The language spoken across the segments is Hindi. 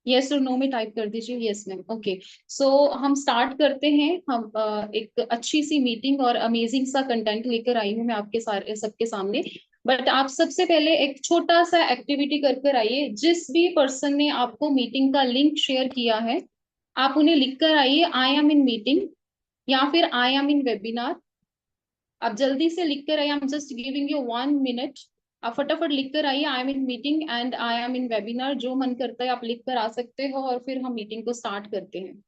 यस और नो में टाइप कर दीजिए। Yes ma'am. ओके, सो हम स्टार्ट करते हैं। हम एक अच्छी सी मीटिंग और अमेजिंग सा कंटेंट लेकर आई हूँ मैं आपके सारे सबके सामने। बट आप सबसे पहले एक छोटा सा एक्टिविटी कर कर आइए। जिस भी पर्सन ने आपको मीटिंग का लिंक शेयर किया है, आप उन्हें लिख कर आइए आई एम इन मीटिंग या फिर आई एम इन वेबिनार। आप जल्दी से लिख कर आइए। I am just giving you 1 minute. आप फटाफट लिख कर आइए I am in meeting and I am in webinar. जो मन करता है आप लिख कर आ सकते हो और फिर हम मीटिंग को स्टार्ट करते हैं।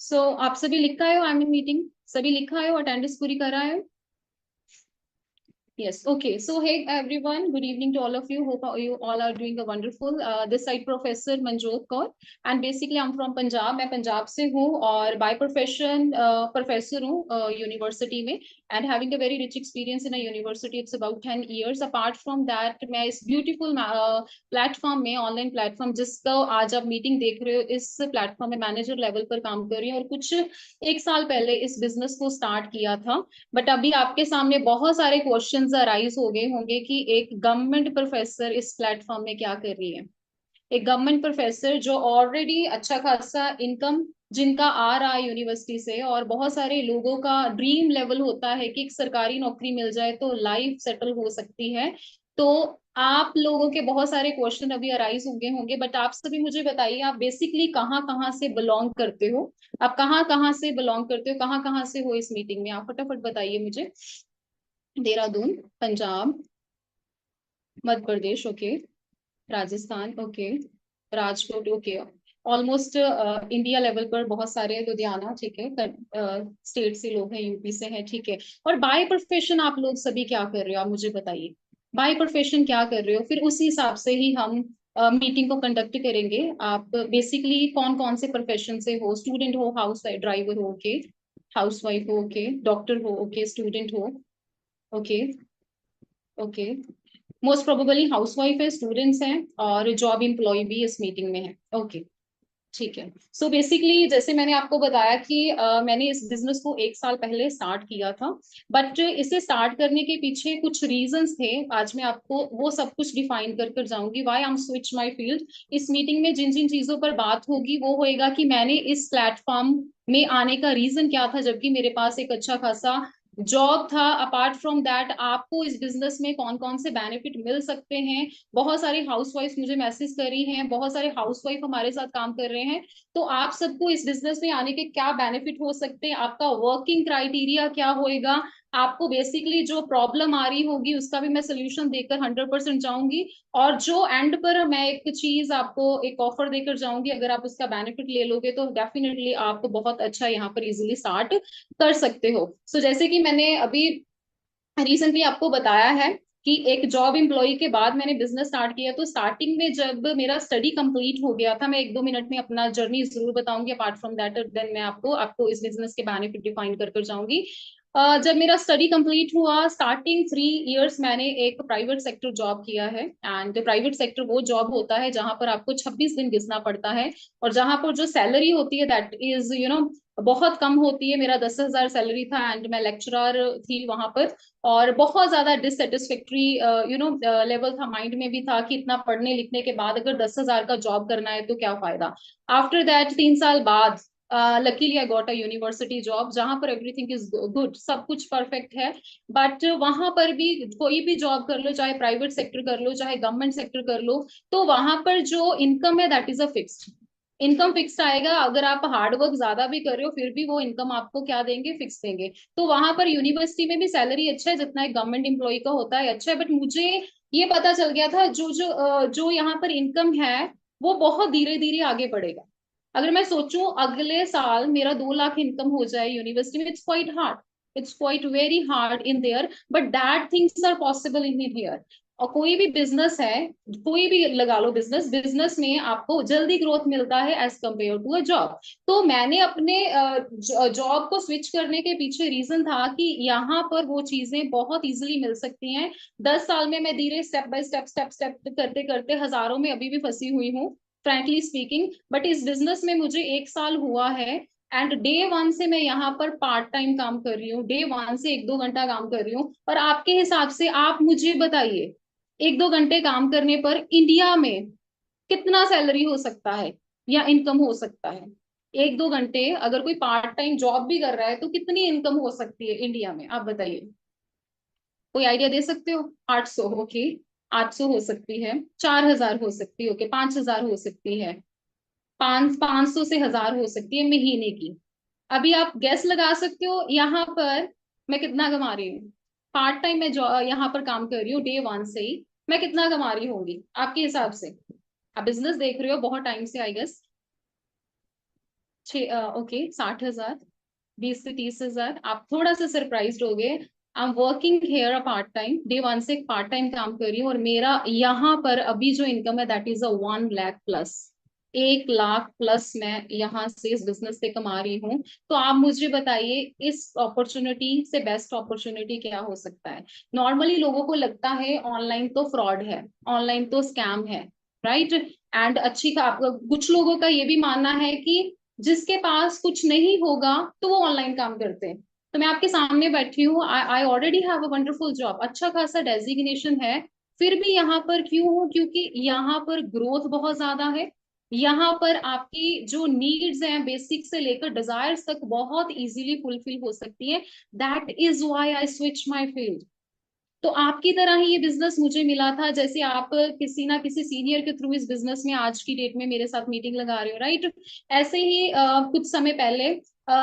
सो आप सभी लिखा है आई एम इन मीटिंग? सभी लिखा है और अटेंडेंस पूरी करा है? Yes. Okay. So, hey everyone. Good evening to all of you. Hope you all are doing a wonderful. This side Professor Manjot Kaur, and basically I'm from Punjab. मैं पंजाब से हूँ और by profession professor हूँ university में, and having a very rich experience in a university. It's about 10 years. Apart from that, मैं इस beautiful platform में online platform जिसका आज आप meeting देख रहे हो, इस platform में manager level पर काम कर रही हूँ और कुछ एक साल पहले इस business को start किया था। बट अभी आपके सामने बहुत सारे क्वेश्चंस अराइज हो गए होंगे कि एक गवर्नमेंट प्रोफेसर इस प्लेटफॉर्म में क्या कर रही है। एक गवर्नमेंट प्रोफेसर जो ऑलरेडी अच्छा खासा इनकम जिनका आ रहा है यूनिवर्सिटी से, और बहुत सारे लोगों का ड्रीम लेवल होता है कि एक सरकारी नौकरी मिल जाए तो लाइफ सेटल हो सकती है। तो आप लोगों के बहुत सारे क्वेश्चन अभी अराइज होंगे होंगे बट आप सभी मुझे बताइए, आप बेसिकली कहाँ कहाँ से बिलोंग करते हो? आप कहाँ कहाँ से बिलोंग करते हो, कहाँ कहाँ से हो इस मीटिंग में? आप फटाफट बताइए मुझे। Dehradun, Punjab, Madhya Pradesh, okay, Rajasthan, okay, Rajkot, okay. Almost India level पर बहुत सारे, लुधियाना, ठीक है, स्टेट से लोग हैं, यूपी से हैं, ठीक है। और बाय प्रोफेशन आप लोग सभी क्या कर रहे हो, आप मुझे बताइए। बाय प्रोफेशन क्या कर रहे हो, फिर उसी हिसाब से ही हम मीटिंग को कंडक्ट करेंगे। आप बेसिकली कौन कौन से प्रोफेशन से हो? स्टूडेंट हो, हाउस ड्राइवर हो, ओके, हाउस वाइफ हो, ओके, डॉक्टर हो, ओके, स्टूडेंट हो, okay, okay, most probably housewife है, स्टूडेंट्स हैं और जॉब एम्प्लॉय भी इस मीटिंग में है, ओके, ठीक है। सो बेसिकली जैसे मैंने आपको बताया कि मैंने इस बिजनेस को एक साल पहले स्टार्ट किया था। बट इसे स्टार्ट करने के पीछे कुछ रीजंस थे। आज मैं आपको वो सब कुछ डिफाइन कर कर जाऊंगी why I am switch my field. इस मीटिंग में जिन जिन चीजों पर बात होगी वो होएगा कि मैंने इस प्लेटफॉर्म में आने का रीजन क्या था जबकि मेरे पास एक अच्छा खासा जॉब था। अपार्ट फ्रॉम दैट आपको इस बिजनेस में कौन कौन से बेनिफिट मिल सकते हैं। बहुत सारी हाउसवाइफ मुझे मैसेज कर रही हैं, बहुत सारे हाउसवाइफ हमारे साथ काम कर रहे हैं। तो आप सबको इस बिजनेस में आने के क्या बेनिफिट हो सकते हैं, आपका वर्किंग क्राइटेरिया क्या होएगा, आपको बेसिकली जो प्रॉब्लम आ रही होगी उसका भी मैं सोल्यूशन देकर 100% जाऊंगी। और जो एंड पर मैं एक चीज आपको एक ऑफर देकर जाऊंगी, अगर आप उसका बेनिफिट ले लोगे तो डेफिनेटली आप बहुत अच्छा यहाँ पर इजिली स्टार्ट कर सकते हो। सो जैसे कि मैंने अभी रिसेंटली आपको बताया है कि एक जॉब एम्प्लॉय के बाद मैंने बिजनेस स्टार्ट किया। तो स्टार्टिंग में जब मेरा स्टडी कंप्लीट हो गया था, मैं 1-2 मिनट में अपना जर्नी जरूर बताऊंगी। अपार्ट फ्रॉम दैट देन मैं आपको आपको इस बिजनेस के बेनिफिट डिफाइन कर कर जाऊंगी। जब मेरा स्टडी कंप्लीट हुआ, स्टार्टिंग 3 इयर्स मैंने एक प्राइवेट सेक्टर जॉब किया है। एंड प्राइवेट सेक्टर वो जॉब होता है जहां पर आपको 26 दिन घिसना पड़ता है और जहां पर जो सैलरी होती है दैट इज बहुत कम होती है। मेरा 10,000 सैलरी था एंड मैं लेक्चरर थी वहां पर। और बहुत ज्यादा डिससेटिस्फेक्ट्री लेवल था, माइंड में भी था कि इतना पढ़ने लिखने के बाद अगर 10,000 का जॉब करना है तो क्या फायदा। आफ्टर दैट 3 साल बाद luckily I got a university job जहां पर एवरीथिंग इज गुड, सब कुछ परफेक्ट है। बट वहां पर भी कोई भी जॉब कर लो, चाहे प्राइवेट सेक्टर कर लो चाहे गवर्नमेंट सेक्टर कर लो, तो वहां पर जो इनकम है that is a fixed income. Fix आएगा। अगर आप हार्ड वर्क ज्यादा भी कर रहे हो फिर भी वो इनकम आपको क्या देंगे, फिक्स देंगे। तो वहां पर यूनिवर्सिटी में भी सैलरी अच्छा है जितना एक गवर्नमेंट एम्प्लॉय का होता है, अच्छा है। बट मुझे ये पता चल गया था जो यहाँ पर इनकम है वो बहुत धीरे धीरे आगे बढ़ेगा। अगर मैं सोचूं अगले साल मेरा 2 लाख इनकम हो जाए यूनिवर्सिटी में, it's quite hard, it's quite very hard in there, but that things are possible in here. और कोई भी बिजनेस है, कोई भी लगा लो बिजनेस, बिजनेस में आपको जल्दी ग्रोथ मिलता है as compare to a job. तो मैंने अपने जॉब को स्विच करने के पीछे रीजन था कि यहाँ पर वो चीजें बहुत इजीली मिल सकती हैं। 10 साल में मैं धीरे step by step step step करते करते हजारों में अभी भी फंसी हुई हूँ, फ्रैंकली स्पीकिंग। बट इस बिजनेस में मुझे 1 साल हुआ है, एंड डे 1 से मैं यहाँ पर पार्ट टाइम काम कर रही हूँ, डे 1 से 1-2 घंटा काम कर रही हूँ। और आपके हिसाब से आप मुझे बताइए, 1-2 घंटे काम करने पर इंडिया में कितना सैलरी हो सकता है या इनकम हो सकता है? 1-2 घंटे अगर कोई पार्ट टाइम जॉब भी कर रहा है तो कितनी इनकम हो सकती है इंडिया में, आप बताइए। कोई आइडिया दे सकते हो? 800, ओके। 800 हो सकती है, 4,000 हो सकती है, ओके, 5,000 हो सकती है, 500 से 1,000 हो सकती है महीने की। अभी आप गैस लगा सकते हो यहाँ पर मैं कितना कमा रही हूँ? पार्ट टाइम मैं यहाँ पर काम कर रही हूँ डे 1 से ही, मैं कितना कमा रही होंगी आपके हिसाब से? आप बिजनेस देख रहे हो बहुत टाइम से, आई गेस। ओके, 60,000, 20 से 30,000। आप थोड़ा सा सरप्राइज हो गए। I am working here a part time, day 1 से पार्ट टाइम काम कर रही हूँ, और मेरा यहाँ पर अभी जो इनकम है that is a 1 lakh plus. 1 lakh plus मैं यहाँ से इस बिजनेस से कमा रही हूँ। तो आप मुझे बताइए इस अपॉर्चुनिटी से बेस्ट अपॉर्चुनिटी क्या हो सकता है? नॉर्मली लोगों को लगता है ऑनलाइन तो फ्रॉड है, ऑनलाइन तो स्कैम है, राइट। एंड अच्छी का कुछ लोगों का ये भी मानना है कि जिसके पास कुछ नहीं होगा तो वो ऑनलाइन काम करते हैं। तो मैं आपके सामने बैठी हूँ, I already have a wonderful job, अच्छा खासा डेजिग्नेशन है, फिर भी यहाँ पर क्यों हूँ? क्योंकि यहाँ पर ग्रोथ बहुत ज्यादा है। यहाँ पर आपकी जो नीड्स हैं बेसिक से लेकर डिजायर्स तक बहुत इजीली फुलफिल हो सकती है। That is why I switch my field. तो आपकी तरह ही ये बिजनेस मुझे मिला था, जैसे आप किसी ना किसी सीनियर के थ्रू इस बिजनेस में आज की डेट में मेरे साथ मीटिंग लगा रहे हो, राइट। ऐसे ही कुछ समय पहले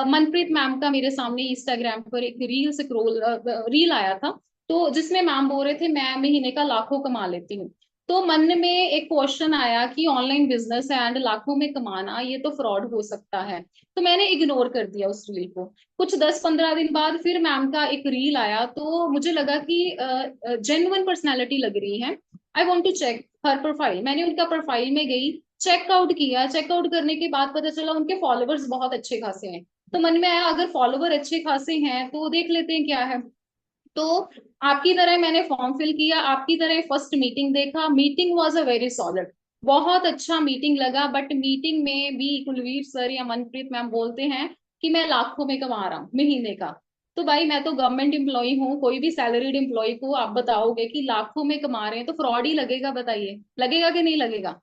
मनप्रीत मैम का मेरे सामने इंस्टाग्राम पर एक रील स्क्रॉल रील आया था, तो जिसमें मैम बोल रहे थे मैं महीने का लाखों कमा लेती हूँ। तो मन में एक क्वेश्चन आया कि ऑनलाइन बिजनेस है एंड लाखों में कमाना, ये तो फ्रॉड हो सकता है। तो मैंने इग्नोर कर दिया उस रील को। कुछ 10-15 दिन बाद फिर मैम का एक रील आया, तो मुझे लगा कि जेन्युइन पर्सनैलिटी लग रही है, I want to check her profile. मैंने उनका प्रोफाइल में गई, चेकआउट किया, चेकआउट करने के बाद पता चला उनके फॉलोवर्स बहुत अच्छे खासे हैं। तो मन में आया अगर फॉलोवर अच्छे खासे हैं तो देख लेते हैं क्या है। तो आपकी तरह मैंने फॉर्म फिल किया, आपकी तरह फर्स्ट मीटिंग देखा, meeting was a very solid, बहुत अच्छा मीटिंग लगा। बट मीटिंग में भी कुलवीर सर या मनप्रीत मैम बोलते हैं कि मैं लाखों में कमा रहा हूँ महीने का। तो भाई मैं तो गवर्नमेंट एम्प्लॉय हूँ, कोई भी सैलरीड एम्प्लॉय को आप बताओगे कि लाखों में कमा रहे हैं तो फ्रॉड ही लगेगा, बताइए लगेगा कि नहीं लगेगा?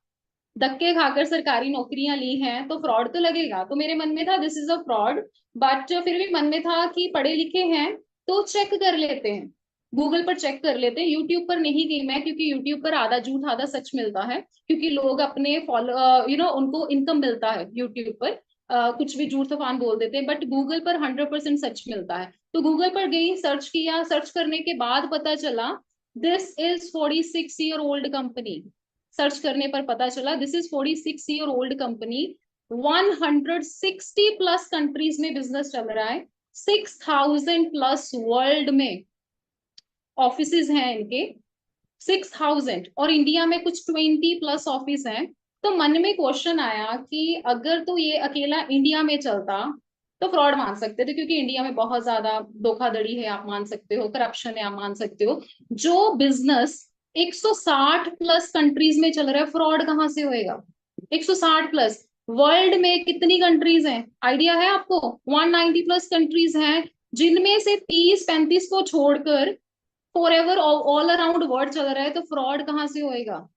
धक्के खाकर सरकारी नौकरियां ली हैं तो फ्रॉड तो लगेगा। तो मेरे मन में था this is a fraud, but फिर भी मन में था कि पढ़े लिखे हैं तो चेक कर लेते हैं, गूगल पर चेक कर लेते हैं। यूट्यूब पर नहीं गई मैं, क्योंकि यूट्यूब पर आधा झूठ आधा सच मिलता है, क्योंकि लोग अपने फॉलो उनको इनकम मिलता है यूट्यूब पर। कुछ भी झूठ तूफान बोल देते हैं, बट गूगल पर 100% सच मिलता है। तो गूगल पर गई, सर्च किया, सर्च करने के बाद पता चला this is 46-year-old company. Search करने पर पता चला this is 46-year-old company, 160 plus countries में बिजनेस चल रहा है, 6,000 प्लस वर्ल्ड में ऑफिसेज हैं इनके, 6,000, और इंडिया में कुछ 20 प्लस ऑफिस हैं। तो मन में क्वेश्चन आया कि अगर तो ये अकेला इंडिया में चलता तो फ्रॉड मान सकते थे, क्योंकि इंडिया में बहुत ज्यादा धोखाधड़ी है आप मान सकते हो, करप्शन है आप मान सकते हो। जो बिजनेस 160 प्लस कंट्रीज में चल रहा है, फ्रॉड कहाँ से होएगा? 160 प्लस, वर्ल्ड में कितनी कंट्रीज हैं आइडिया है आपको? 190 प्लस कंट्रीज हैं, जिनमें से 30-35 को छोड़कर for ever all around world चल रहा है, तो फ्रॉड कहाँ से होएगा?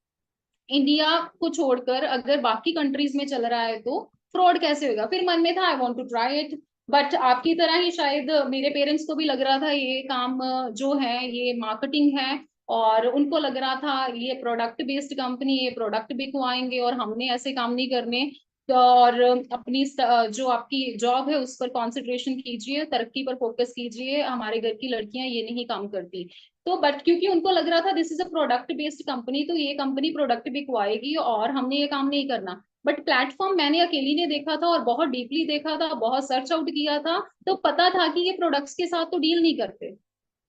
इंडिया को छोड़कर अगर बाकी कंट्रीज में चल रहा है तो फ्रॉड कैसे होगा? फिर मन में था I want to try it. But आपकी तरह ही शायद मेरे पेरेंट्स को भी लग रहा था ये काम जो है ये मार्केटिंग है, और उनको लग रहा था ये प्रोडक्ट बेस्ड कंपनी, ये प्रोडक्ट बिकवाएंगे और हमने ऐसे काम नहीं करने। तो और अपनी जो आपकी जॉब है उस पर कंसंट्रेशन कीजिए, तरक्की पर फोकस कीजिए, हमारे घर की लड़कियां ये नहीं काम करती। तो बट क्योंकि उनको लग रहा था this is a product based company, तो ये कंपनी प्रोडक्ट बिकवाएगी और हमने ये काम नहीं करना। बट प्लेटफॉर्म मैंने अकेली ने देखा था और बहुत डीपली देखा था, बहुत सर्च आउट किया था, तो पता था कि ये प्रोडक्ट्स के साथ तो डील नहीं करते।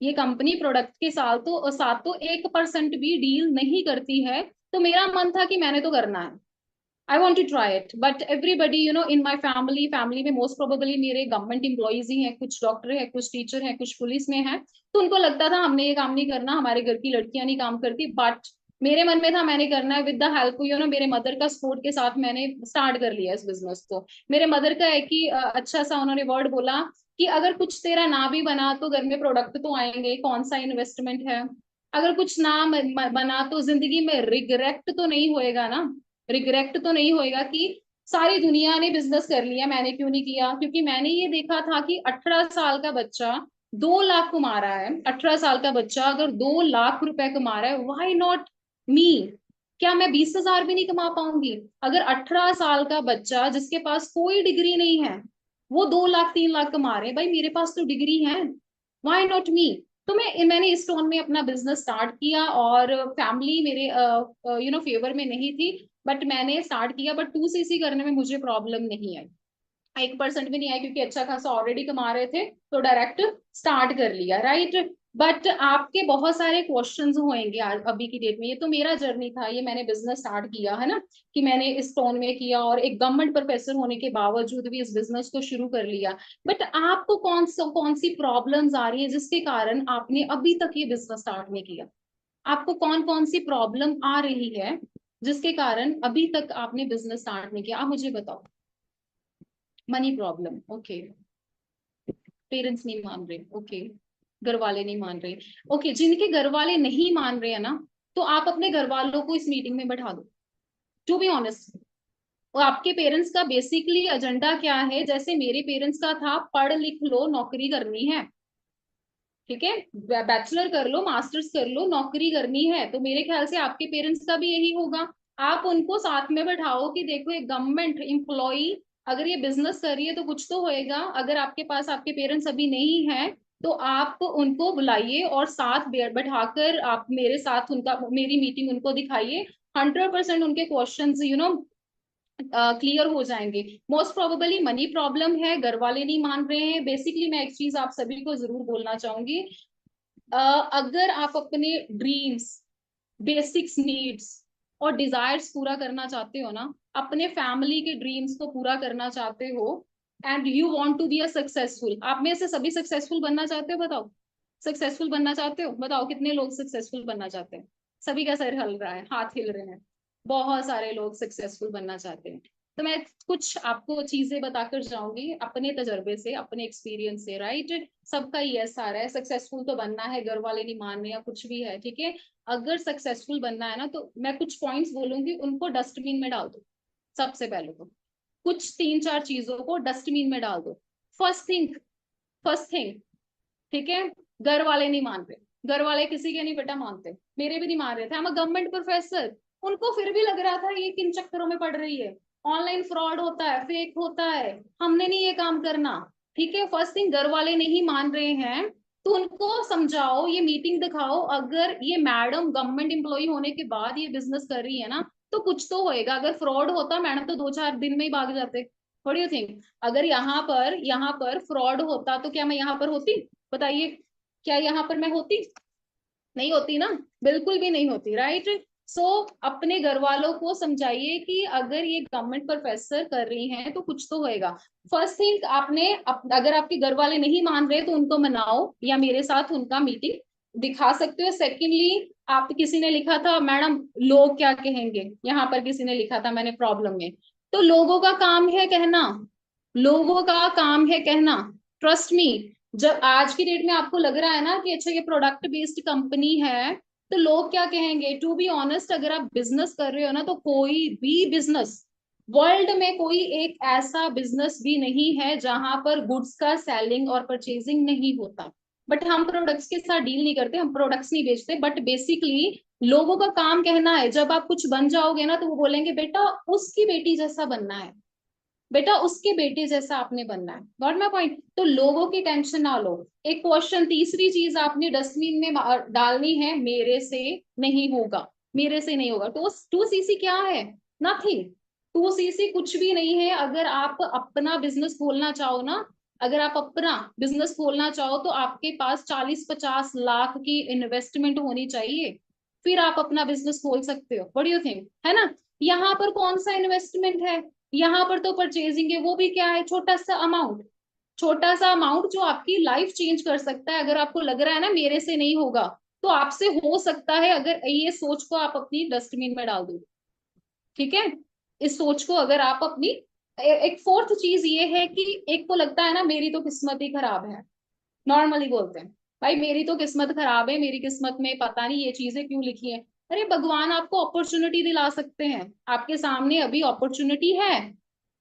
ये कंपनी प्रोडक्ट के साथ तो 1% भी डील नहीं करती है। तो मेरा मन था कि मैंने तो करना है, I want to try it. But everybody in my family में मोस्ट प्रोबेबली मेरे गवर्नमेंट एम्प्लॉयज ही हैं, कुछ डॉक्टर है, कुछ टीचर है, कुछ पुलिस में है। तो उनको लगता था हमने ये काम नहीं करना, हमारे घर की लड़कियां नहीं काम करती। बट मेरे मन में था मैंने करना है, विद द हेल्प मेरे मदर का सपोर्ट के साथ मैंने स्टार्ट कर लिया इस बिजनेस को। मेरे मदर का है कि अच्छा सा उन्होंने वर्ड बोला कि अगर कुछ तेरा ना भी बना तो घर में प्रोडक्ट तो आएंगे, कौन सा इन्वेस्टमेंट है। अगर कुछ ना बना तो जिंदगी में रिग्रेट तो नहीं होएगा ना। रिग्रेट तो नहीं होएगा कि सारी दुनिया ने बिजनेस कर लिया, मैंने क्यों नहीं किया। क्योंकि मैंने ये देखा था कि 18 साल का बच्चा 2 लाख कमा रहा है। 18 साल का बच्चा अगर 2 लाख रुपए कमा रहा है, वाई नॉट मी। क्या मैं 20,000 भी नहीं कमा पाऊंगी? अगर 18 साल का बच्चा जिसके पास कोई डिग्री नहीं है वो 2 लाख 3 लाख कमा रहे हैं, भाई मेरे पास तो डिग्री है, वाई नॉट मी। तो मैंने इस टोन में अपना बिजनेस स्टार्ट किया। और फैमिली मेरे फेवर में नहीं थी, बट मैंने स्टार्ट किया। बट 2cc करने में मुझे प्रॉब्लम नहीं आई, 1% भी नहीं आया, क्योंकि अच्छा खासा ऑलरेडी कमा रहे थे तो डायरेक्ट स्टार्ट कर लिया, राइट। बट आपके बहुत सारे क्वेश्चंस होंगे आज अभी की डेट में। ये तो मेरा जर्नी था, ये मैंने बिजनेस स्टार्ट किया है ना, कि मैंने इस टोन में किया और एक गवर्नमेंट प्रोफेसर होने के बावजूद भी इस बिजनेस को शुरू कर लिया। बट आपको कौन सी प्रॉब्लम्स आ रही है जिसके कारण आपने अभी तक ये बिजनेस स्टार्ट नहीं किया? आपको कौन कौन सी प्रॉब्लम आ रही है जिसके कारण अभी तक आपने बिजनेस स्टार्ट नहीं किया, आप मुझे बताओ। Money problem, okay. पेरेंट्स नहीं मान रहे, ओके। घर वाले नहीं मान रहे, ओके। जिनके घर वाले नहीं मान रहे हैं ना, तो आप अपने घर वालों को इस मीटिंग में बैठा दो, टू बी ऑनेस्ट। और आपके पेरेंट्स का बेसिकली एजेंडा क्या है? जैसे मेरे पेरेंट्स का था, पढ़ लिख लो नौकरी करनी है, ठीक है, बैचलर कर लो मास्टर्स कर लो नौकरी करनी है। तो मेरे ख्याल से आपके पेरेंट्स का भी यही होगा। आप उनको साथ में बैठाओ कि देखो एक गवर्नमेंट एम्प्लॉय अगर ये बिजनेस कर रही है तो कुछ तो होएगा। अगर आपके पास आपके पेरेंट्स अभी नहीं है तो आप उनको बुलाइए और साथ बैठाकर आप मेरे साथ उनका मेरी मीटिंग उनको दिखाइए। 100% उनके क्वेश्चन क्लियर हो जाएंगे। मोस्ट प्रोबेबली मनी प्रॉब्लम है, घर वाले नहीं मान रहे हैं। बेसिकली मैं एक चीज आप सभी को जरूर बोलना चाहूंगी, अगर आप अपने ड्रीम्स, बेसिक्स नीड्स और डिजायर्स पूरा करना चाहते हो ना, अपने फैमिली के ड्रीम्स को पूरा करना चाहते हो, and you want to be a successful, आप में से सभी सक्सेसफुल बनना चाहते हो? बताओ, सक्सेसफुल बनना चाहते हो? बताओ कितने लोग सक्सेसफुल बनना चाहते हैं? सभी का सर हिल रहा है, हाथ हिल रहे हैं। बहुत सारे लोग सक्सेसफुल बनना चाहते हैं। तो मैं कुछ आपको चीजें बताकर जाऊंगी अपने तजर्बे से, अपने एक्सपीरियंस से, राइट। सबका यस आ रहा है, सक्सेसफुल तो बनना है, घर वाले नहीं मान रहे या कुछ भी है, ठीक है। अगर सक्सेसफुल बनना है ना, तो मैं कुछ पॉइंट्स बोलूंगी, उनको डस्टबिन में डाल दो। सबसे पहले तो कुछ 3-4 चीजों को डस्टबिन में डाल दो। फर्स्ट थिंग, ठीक है, घर वाले नहीं मान रहे। घर वाले किसी के नहीं बेटा मानते, मेरे भी नहीं मान रहे थे। हम गवर्नमेंट प्रोफेसर, उनको फिर भी लग रहा था ये किन चक्करों में पड़ रही है, ऑनलाइन फ्रॉड होता है, फेक होता है, हमने नहीं ये काम करना। ठीक है, फर्स्ट थिंग, घर वाले नहीं मान रहे हैं तो उनको समझाओ, ये मीटिंग दिखाओ। अगर ये मैडम गवर्नमेंट एम्प्लॉय होने के बाद ये बिजनेस कर रही है ना, तो कुछ तो होएगा। अगर फ्रॉड होता मैडम तो 2-4 दिन में ही भाग जाते। What do you think? अगर यहाँ पर फ्रॉड होता तो क्या मैं यहाँ पर होती? बताइए, क्या यहाँ पर मैं होती? नहीं होती ना, बिल्कुल भी नहीं होती, राइट। सो अपने घर वालों को समझाइए कि अगर ये गवर्नमेंट प्रोफेसर कर रही हैं तो कुछ तो होएगा। फर्स्ट थिंग, अगर आपके घर वाले नहीं मान रहे तो उनको मनाओ या मेरे साथ उनका मीटिंग दिखा सकते हो। सेकेंडली, आप किसी ने लिखा था मैडम लोग क्या कहेंगे, यहाँ पर किसी ने लिखा था मैंने प्रॉब्लम में, तो लोगों का काम है कहना, लोगों का काम है कहना। ट्रस्ट मी, जब आज की डेट में आपको लग रहा है ना कि अच्छा ये प्रोडक्ट बेस्ड कंपनी है तो लोग क्या कहेंगे, टू बी ऑनेस्ट अगर आप बिजनेस कर रहे हो ना, तो कोई भी बिजनेस वर्ल्ड में कोई एक ऐसा बिजनेस भी नहीं है जहां पर गुड्स का सेलिंग और परचेजिंग नहीं होता। बट हम प्रोडक्ट्स के साथ डील नहीं करते, हम प्रोडक्ट्स नहीं बेचते, बट बेसिकली लोगों का काम कहना है। जब आप कुछ बन जाओगे ना तो वो बोलेंगे बेटा उसकी बेटी जैसा बनना है, बेटा उसके बेटे जैसा आपने बनना है। Got my point? तो लोगों की टेंशन ना लो। एक क्वेश्चन, तीसरी चीज आपने डस्टबिन में डालनी है, मेरे से नहीं होगा, मेरे से नहीं होगा। तो 2cc क्या है? नथिंग। 2cc कुछ भी नहीं है। अगर आप अपना बिजनेस खोलना चाहो ना, अगर आप अपना बिजनेस खोलना चाहो तो आपके पास 40-50 लाख की इन्वेस्टमेंट होनी चाहिए, फिर आप अपना बिजनेस खोल सकते हो। व्हाट डू यू थिंक, है ना? यहाँ पर कौन सा इन्वेस्टमेंट है? यहाँ पर तो परचेजिंग है, वो भी क्या है, छोटा सा अमाउंट। छोटा सा अमाउंट जो आपकी लाइफ चेंज कर सकता है। अगर आपको लग रहा है ना मेरे से नहीं होगा, तो आपसे हो सकता है, अगर ये सोच को आप अपनी डस्टबिन में डाल दो। ठीक है, इस सोच को अगर आप अपनी एक फोर्थ चीज ये है कि एक को लगता है ना मेरी तो किस्मत ही खराब है। नॉर्मली बोलते हैं भाई मेरी तो किस्मत खराब है, मेरी किस्मत में पता नहीं ये चीजें क्यों लिखी है। अरे भगवान आपको अपॉर्चुनिटी दिला सकते हैं, आपके सामने अभी अपॉर्चुनिटी है।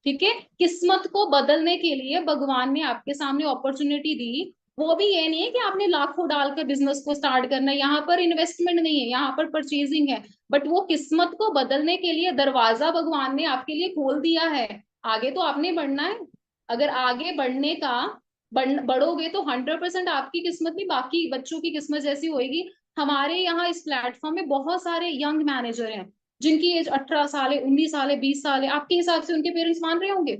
ठीक है, किस्मत को बदलने के लिए भगवान ने आपके सामने अपॉर्चुनिटी दी। वो भी ये नहीं है कि आपने लाखों डालकर बिजनेस को स्टार्ट करना है, यहाँ पर इन्वेस्टमेंट नहीं है, यहाँ पर परचेजिंग है। बट वो किस्मत को बदलने के लिए दरवाजा भगवान ने आपके लिए खोल दिया है। आगे तो आपने बढ़ना है। अगर आगे बढ़ने का बढ़ोगे तो 100% आपकी किस्मत भी बाकी बच्चों की किस्मत जैसी होगी। हमारे यहाँ इस प्लेटफॉर्म में बहुत सारे यंग मैनेजर हैं जिनकी एज 18 साल है, 19 साल है, 20 साल है। आपके हिसाब से उनके पेरेंट्स मान रहे होंगे?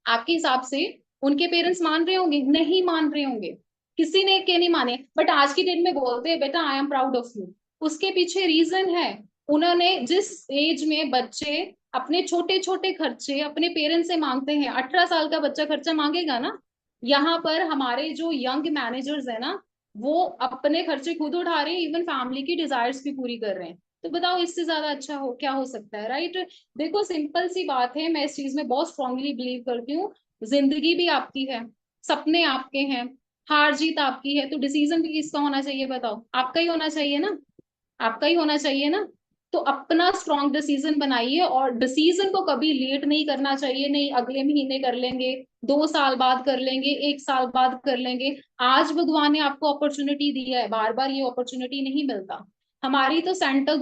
आपके हिसाब से उनके पेरेंट्स मान रहे होंगे? नहीं मान रहे होंगे। किसी ने के नहीं माने, बट आज की डेट में बोलते हैं बेटा I am proud of you. उसके पीछे रीजन है, उन्होंने जिस एज में बच्चे अपने छोटे छोटे खर्चे अपने पेरेंट्स से मांगते हैं, 18 साल का बच्चा खर्चा मांगेगा ना। यहाँ पर हमारे जो यंग मैनेजर्स है ना, वो अपने खर्चे खुद उठा रहे हैं, इवन फैमिली की डिजायर्स भी पूरी कर रहे हैं। तो बताओ इससे ज्यादा अच्छा हो क्या हो सकता है, राइट? देखो सिंपल सी बात है, मैं इस चीज में बहुत स्ट्रांगली बिलीव करती हूँ। जिंदगी भी आपकी है, सपने आपके हैं, हार जीत आपकी है, तो डिसीजन भी किसका होना चाहिए बताओ? आपका ही होना चाहिए ना। आपका ही होना चाहिए ना। तो अपना स्ट्रॉन्ग डिसीजन बनाइए, और डिसीजन को कभी लेट नहीं करना चाहिए। नहीं अगले महीने कर लेंगे, 2 साल बाद कर लेंगे, 1 साल बाद कर लेंगे। आज भगवान ने आपको अपॉर्चुनिटी दी है, बार बार ये अपॉर्चुनिटी नहीं मिलता। हमारी सेंट्रल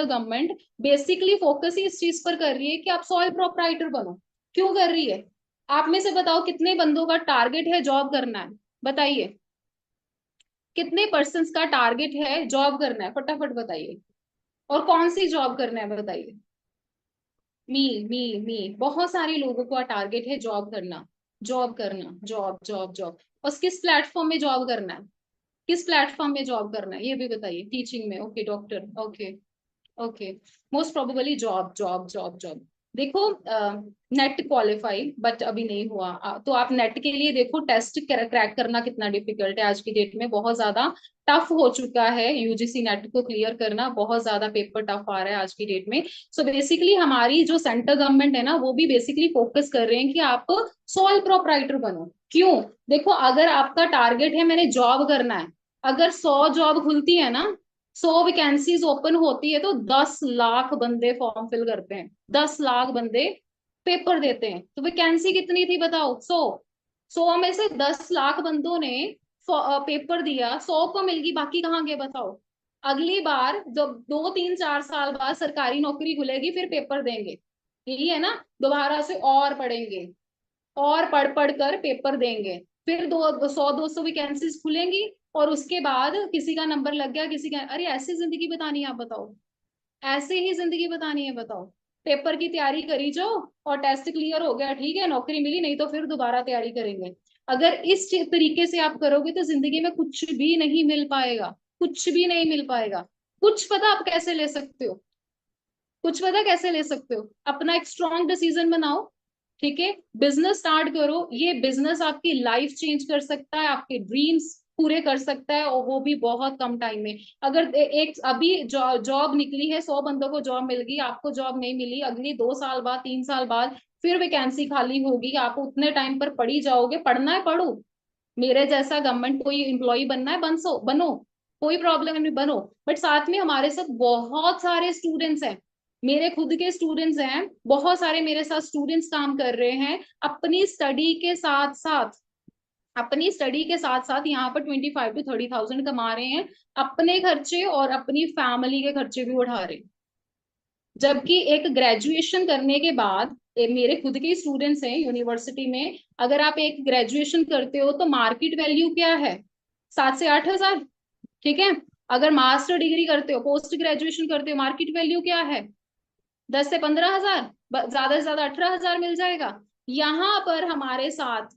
गवर्नमेंट बेसिकली फोकस ही इस चीज पर कर रही है कि आप सॉइल प्रोप्राइटर बनो। क्यों कर रही है? आप में से बताओ कितने बंदों का टारगेट है जॉब करना है? बताइए, कितने पर्सन का टारगेट है जॉब करना है? फटाफट बताइए। और कौन सी जॉब करना है बताइए? मी मी बहुत सारे लोगों का टारगेट है जॉब करना। जॉब करना, जॉब जॉब जॉब। और किस प्लेटफॉर्म में जॉब करना है? किस प्लेटफॉर्म में जॉब करना है ये भी बताइए। टीचिंग में, okay, doctor, okay, okay. Most probably job job job job. देखो नेट क्वालिफाई बट अभी नहीं हुआ। तो आप नेट के लिए देखो, टेस्ट क्रैक करना कितना डिफिकल्ट है आज की डेट में, बहुत ज्यादा टफ हो चुका है। यूजीसी नेट को क्लियर करना बहुत ज्यादा पेपर टफ आ रहा है आज की डेट में। सो बेसिकली हमारी जो सेंट्रल गवर्नमेंट है ना, वो भी बेसिकली फोकस कर रहे हैं कि आप सोल प्रोप्राइटर बनो। क्यों? देखो अगर आपका टारगेट है मैंने जॉब करना है, अगर 100 जॉब खुलती है ना, 100 वैकेंसीज ओपन होती है, तो 10 लाख बंदे फॉर्म फिल करते हैं, 10 लाख बंदे पेपर देते हैं। तो वैकेंसी कितनी थी बताओ? 100। 100 में से 10 लाख बंदों ने पेपर दिया, 100 को मिल गई, बाकी कहाँ गए बताओ? अगली बार जब 2-3-4 साल बाद सरकारी नौकरी खुलेगी फिर पेपर देंगे, यही है ना? दोबारा से और पढ़ेंगे, और पढ़ पढ़ कर पेपर देंगे, फिर 100-200 वैकेंसीज खुलेंगी, और उसके बाद किसी का नंबर लग गया, किसी का, अरे ऐसी जिंदगी बतानी है आप बताओ? ऐसे ही जिंदगी बतानी है बताओ? पेपर की तैयारी करी जाओ, और टेस्ट क्लियर हो गया ठीक है, नौकरी मिली, नहीं तो फिर दोबारा तैयारी करेंगे। अगर इस तरीके से आप करोगे तो जिंदगी में कुछ भी नहीं मिल पाएगा, कुछ भी नहीं मिल पाएगा। कुछ पता आप कैसे ले सकते हो? कुछ पता कैसे ले सकते हो? अपना एक स्ट्रॉन्ग डिसीजन बनाओ, ठीक है, बिजनेस स्टार्ट करो। ये बिजनेस आपकी लाइफ चेंज कर सकता है, आपके ड्रीम्स पूरे कर सकता है, और वो भी बहुत कम टाइम में। अगर एक अभी जॉब निकली है, 100 बंदों को जॉब मिल गई, आपको जॉब नहीं मिली, अगली 2 साल बाद, 3 साल बाद फिर वैकेंसी खाली होगी, आप उतने टाइम पर पढ़ी जाओगे। पढ़ना है पढ़ो, मेरे जैसा गवर्नमेंट कोई एम्प्लॉय बनना है बनो, कोई प्रॉब्लम नहीं, बनो। बट साथ में हमारे साथ बहुत सारे स्टूडेंट्स हैं, मेरे खुद के स्टूडेंट्स हैं, बहुत सारे मेरे साथ स्टूडेंट्स काम कर रहे हैं अपनी स्टडी के साथ साथ। अपनी स्टडी के साथ साथ यहाँ पर 25 to 30 थाउजेंड कमा रहे हैं, अपने खर्चे और अपनी फैमिली के खर्चे भी उठा रहे हैं। जबकि एक ग्रेजुएशन करने के बाद, मेरे खुद के स्टूडेंट्स हैं यूनिवर्सिटी में, अगर आप एक ग्रेजुएशन करते हो तो मार्केट वैल्यू क्या है? 7 से 8 हजार। ठीक है, अगर मास्टर डिग्री करते हो, पोस्ट ग्रेजुएशन करते हो, मार्केट वैल्यू क्या है? 10 से 15 हजार, ज्यादा से ज्यादा 18 हजार मिल जाएगा। यहाँ पर हमारे साथ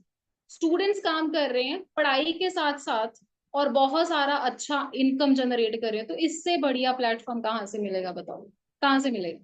स्टूडेंट्स काम कर रहे हैं पढ़ाई के साथ साथ, और बहुत सारा अच्छा इनकम जनरेट कर रहे हैं। तो इससे बढ़िया प्लेटफॉर्म कहाँ से मिलेगा बताओ, कहाँ से मिलेगा?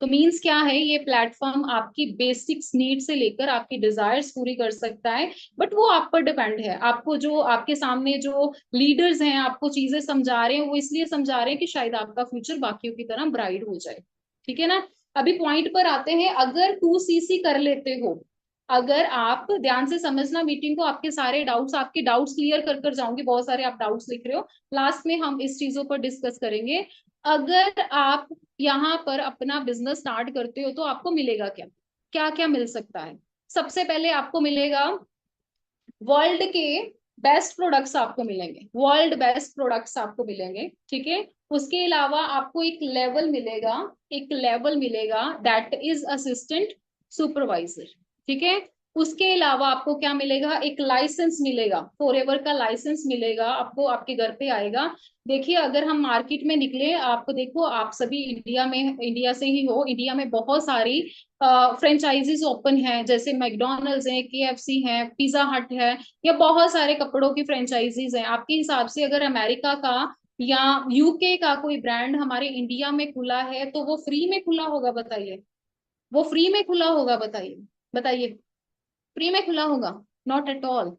तो मीन्स क्या है, ये प्लेटफॉर्म आपकी बेसिक्स नीड से लेकर आपकी डिजायर्स पूरी कर सकता है। बट वो आप पर डिपेंड है, आपको जो आपके सामने जो लीडर्स हैं आपको चीजें समझा रहे हैं, वो इसलिए समझा रहे हैं कि शायद आपका फ्यूचर बाकियों की तरह ब्राइट हो जाए। ठीक है ना? अभी पॉइंट पर आते हैं, अगर 2CC कर लेते हो, अगर आप ध्यान से समझना मीटिंग को, आपके सारे डाउट्स, आपके डाउट्स क्लियर कर कर जाऊंगी, बहुत सारे आप डाउट्स लिख रहे हो, लास्ट में हम इस चीजों पर डिस्कस करेंगे। अगर आप यहाँ पर अपना बिजनेस स्टार्ट करते हो तो आपको मिलेगा क्या, क्या क्या मिल सकता है? सबसे पहले आपको मिलेगा वर्ल्ड के बेस्ट प्रोडक्ट्स आपको मिलेंगे, वर्ल्ड बेस्ट प्रोडक्ट्स आपको मिलेंगे। ठीक है? उसके अलावा आपको एक लेवल मिलेगा, एक लेवल मिलेगा दैट इज असिस्टेंट सुपरवाइजर। ठीक है? उसके अलावा आपको क्या मिलेगा, एक लाइसेंस मिलेगा, फॉरएवर का लाइसेंस मिलेगा आपको, आपके घर पे आएगा। देखिए अगर हम मार्केट में निकले, आपको देखो आप सभी इंडिया में, इंडिया से ही हो, इंडिया में बहुत सारी फ्रेंचाइजीज ओपन है, जैसे मैकडोनल्ड्स है, KFC है, पिज्जा हट है, या बहुत सारे कपड़ों की फ्रेंचाइजीज हैं। आपके हिसाब से अगर अमेरिका का या UK का कोई ब्रांड हमारे इंडिया में खुला है तो वो फ्री में खुला होगा बताइए? वो फ्री में खुला होगा बताइए? बताइए, फ्री में खुला होगा? नॉट एट ऑल,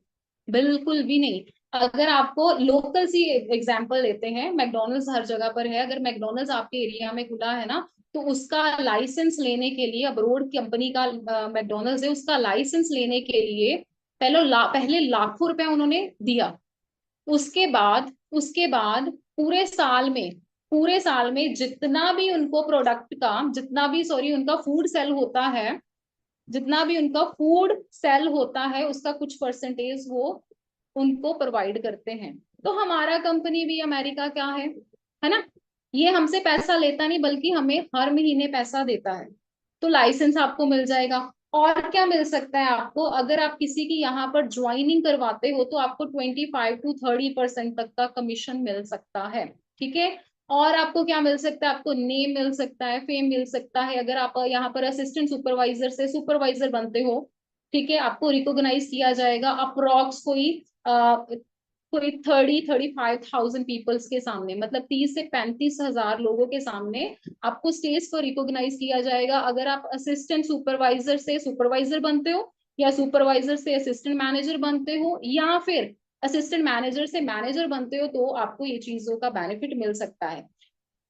बिल्कुल भी नहीं। अगर आपको लोकल सी एग्जांपल लेते हैं, मैकडोनल्ड्स हर जगह पर है, अगर मैकडोनल्ड्स आपके एरिया में खुला है ना, तो उसका लाइसेंस लेने के लिए, अब्रोड कंपनी का मैकडोनल्ड्स है, उसका लाइसेंस लेने के लिए पहले लाखों रुपए उन्होंने दिया। उसके बाद पूरे साल में, पूरे साल में जितना भी उनको प्रोडक्ट का, जितना भी सॉरी उनका फूड सेल होता है, जितना भी उनका फूड सेल होता है उसका कुछ परसेंटेज वो उनको प्रोवाइड करते हैं। तो हमारा कंपनी भी अमेरिका क्या है ना, ये हमसे पैसा लेता नहीं बल्कि हमें हर महीने पैसा देता है। तो लाइसेंस आपको मिल जाएगा। और क्या मिल सकता है आपको, अगर आप किसी की यहाँ पर ज्वाइनिंग करवाते हो तो आपको 25 to 30% तक का कमीशन मिल सकता है। ठीक है? और आपको क्या मिल सकता है, आपको नेम मिल सकता है, फेम मिल सकता है। अगर आप यहाँ पर असिस्टेंट सुपरवाइजर से सुपरवाइजर बनते हो, ठीक है, आपको रिकॉग्नाइज किया जाएगा अप्रोक्स कोई 30-35,000 पीपल्स के सामने, मतलब 30 से 35 हजार लोगों के सामने आपको स्टेज पर रिकॉग्नाइज किया जाएगा। अगर आप असिस्टेंट सुपरवाइजर से सुपरवाइजर बनते हो, या सुपरवाइजर से असिस्टेंट मैनेजर बनते हो, या फिर असिस्टेंट मैनेजर से मैनेजर बनते हो, तो आपको ये चीजों का बेनिफिट मिल सकता है।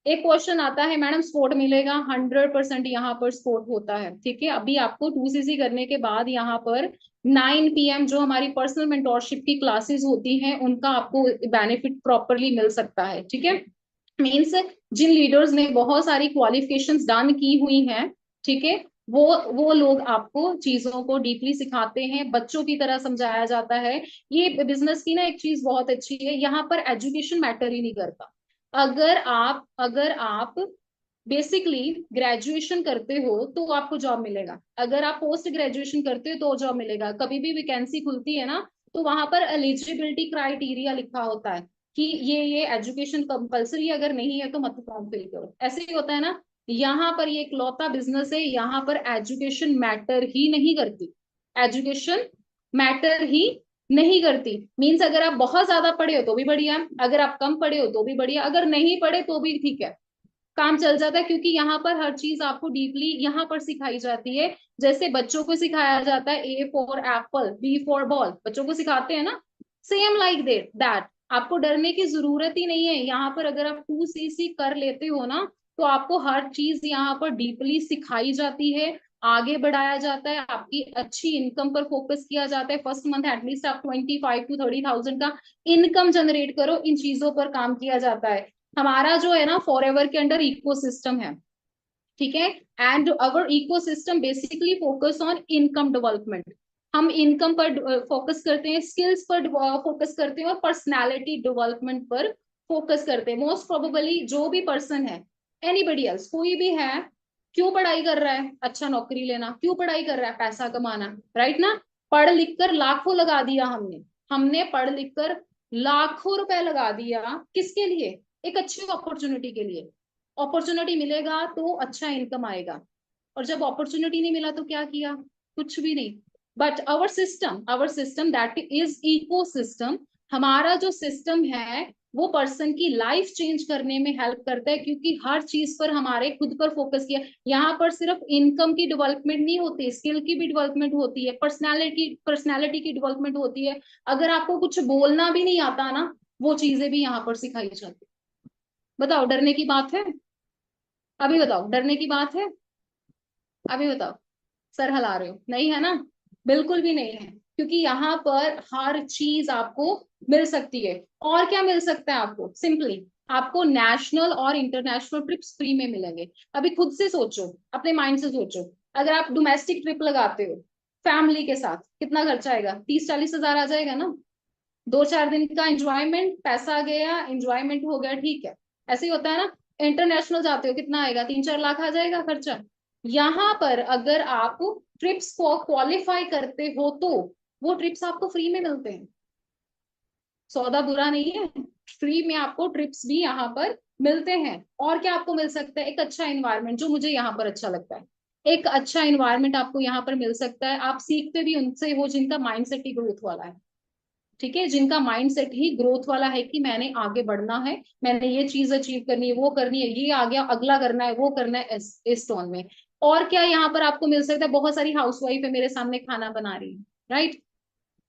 एक क्वेश्चन आता है, मैडम स्पोर्ट मिलेगा? 100% यहाँ पर स्पोर्ट होता है। ठीक है? अभी आपको 2CC करने के बाद यहाँ पर 9 PM जो हमारी पर्सनल मेंटोरशिप की क्लासेस होती हैं उनका आपको बेनिफिट प्रॉपरली मिल सकता है। ठीक है? मीन्स जिन लीडर्स ने बहुत सारी क्वालिफिकेशंस डन की हुई हैं, ठीक है, वो लोग आपको चीजों को डीपली सिखाते हैं, बच्चों की तरह समझाया जाता है। ये बिजनेस की ना एक चीज बहुत अच्छी है, यहाँ पर एजुकेशन मैटर ही नहीं करता। अगर आप बेसिकली ग्रेजुएशन करते हो तो आपको जॉब मिलेगा, अगर आप पोस्ट ग्रेजुएशन करते हो तो जॉब मिलेगा। कभी भी वैकेंसी खुलती है ना, तो वहां पर एलिजिबिलिटी क्राइटेरिया लिखा होता है कि ये एजुकेशन कंपलसरी, अगर नहीं है तो मत फॉर्म फिल करो, ऐसे ही होता है ना। यहाँ पर ये इकलौता बिजनेस है, यहाँ पर एजुकेशन मैटर ही नहीं करती, एजुकेशन मैटर ही नहीं करती। मीन्स अगर आप बहुत ज्यादा पढ़े हो तो भी बढ़िया, अगर आप कम पढ़े हो तो भी बढ़िया, अगर नहीं पढ़े तो भी ठीक है, काम चल जाता है, क्योंकि यहाँ पर हर चीज आपको डीपली यहाँ पर सिखाई जाती है। जैसे बच्चों को सिखाया जाता है A for Apple, B for ball, बच्चों को सिखाते हैं ना, सेम लाइक दैट आपको डरने की जरूरत ही नहीं है। यहाँ पर अगर आप 2CC कर लेते हो ना, तो आपको हर चीज यहाँ पर डीपली सिखाई जाती है, आगे बढ़ाया जाता है, आपकी अच्छी इनकम पर फोकस किया जाता है। फर्स्ट मंथ एटलीस्ट आप 25 to 30,000 का इनकम जनरेट करो, इन चीजों पर काम किया जाता है। हमारा जो है ना फॉरएवर के अंडर इकोसिस्टम है, ठीक है, and our ecosystem basically focus on income development. हम इनकम पर फोकस करते हैं, स्किल्स पर फोकस करते हैं, और पर्सनालिटी डेवलपमेंट पर फोकस करते हैं। मोस्ट प्रोबेबली जो भी पर्सन है, एनीबडी एल्स, कोई भी है, क्यों पढ़ाई कर रहा है? अच्छा नौकरी लेना। क्यों पढ़ाई कर रहा है? पैसा कमाना, राइट ना? पढ़ लिख कर लाखों लगा दिया हमने, हमने पढ़ लिख कर लाखों रुपए लगा दिया, किसके लिए? एक अच्छी अपॉर्चुनिटी के लिए। अपॉर्चुनिटी मिलेगा तो अच्छा इनकम आएगा, और जब अपॉर्चुनिटी नहीं मिला तो क्या किया? कुछ भी नहीं। But our system that is ecosystem, हमारा जो सिस्टम है वो पर्सन की लाइफ चेंज करने में हेल्प करता है, क्योंकि हर चीज पर हमारे खुद पर फोकस किया। यहाँ पर सिर्फ इनकम की डेवलपमेंट नहीं होती, स्किल की भी डेवलपमेंट होती है, पर्सनैलिटी की डेवलपमेंट होती है। अगर आपको कुछ बोलना भी नहीं आता ना, वो चीजें भी यहाँ पर सिखाई जाती। बताओ डरने की बात है? अभी बताओ डरने की बात है? अभी बताओ। सर हिला रहे हो, नहीं है ना? बिल्कुल भी नहीं है, क्योंकि यहाँ पर हर चीज आपको मिल सकती है। और क्या मिल सकता है आपको? सिंपली आपको नेशनल और इंटरनेशनल ट्रिप्स फ्री में मिलेंगे। अभी खुद से सोचो, अपने माइंड से सोचो, अगर आप डोमेस्टिक ट्रिप लगाते हो फैमिली के साथ, कितना खर्चा आएगा? 30-40 हजार आ जाएगा ना। 2-4 दिन का एंजॉयमेंट, पैसा गया, एंजॉयमेंट हो गया, ठीक है। ऐसे ही होता है ना। इंटरनेशनल जाते हो, कितना आएगा? 3-4 लाख आ जाएगा खर्चा। यहाँ पर अगर आप ट्रिप्स को क्वालिफाई करते हो तो वो ट्रिप्स आपको फ्री में मिलते हैं। सौदा बुरा नहीं है, फ्री में आपको ट्रिप्स भी यहाँ पर मिलते हैं। और क्या आपको मिल सकता है? एक अच्छा इन्वायरमेंट, जो मुझे यहाँ पर अच्छा लगता है। एक अच्छा इन्वायरमेंट आपको यहाँ पर मिल सकता है। आप सीखते भी उनसे हो जिनका माइंडसेट ही ग्रोथ वाला है। ठीक है, जिनका माइंडसेट ही ग्रोथ वाला है कि मैंने आगे बढ़ना है, मैंने ये चीज अचीव करनी है, वो करनी है, ये आ गया, अगला करना है, वो करना है, इस टोन में। और क्या यहाँ पर आपको मिल सकता है? बहुत सारी हाउसवाइफ है मेरे सामने, खाना बना रही है, राइट?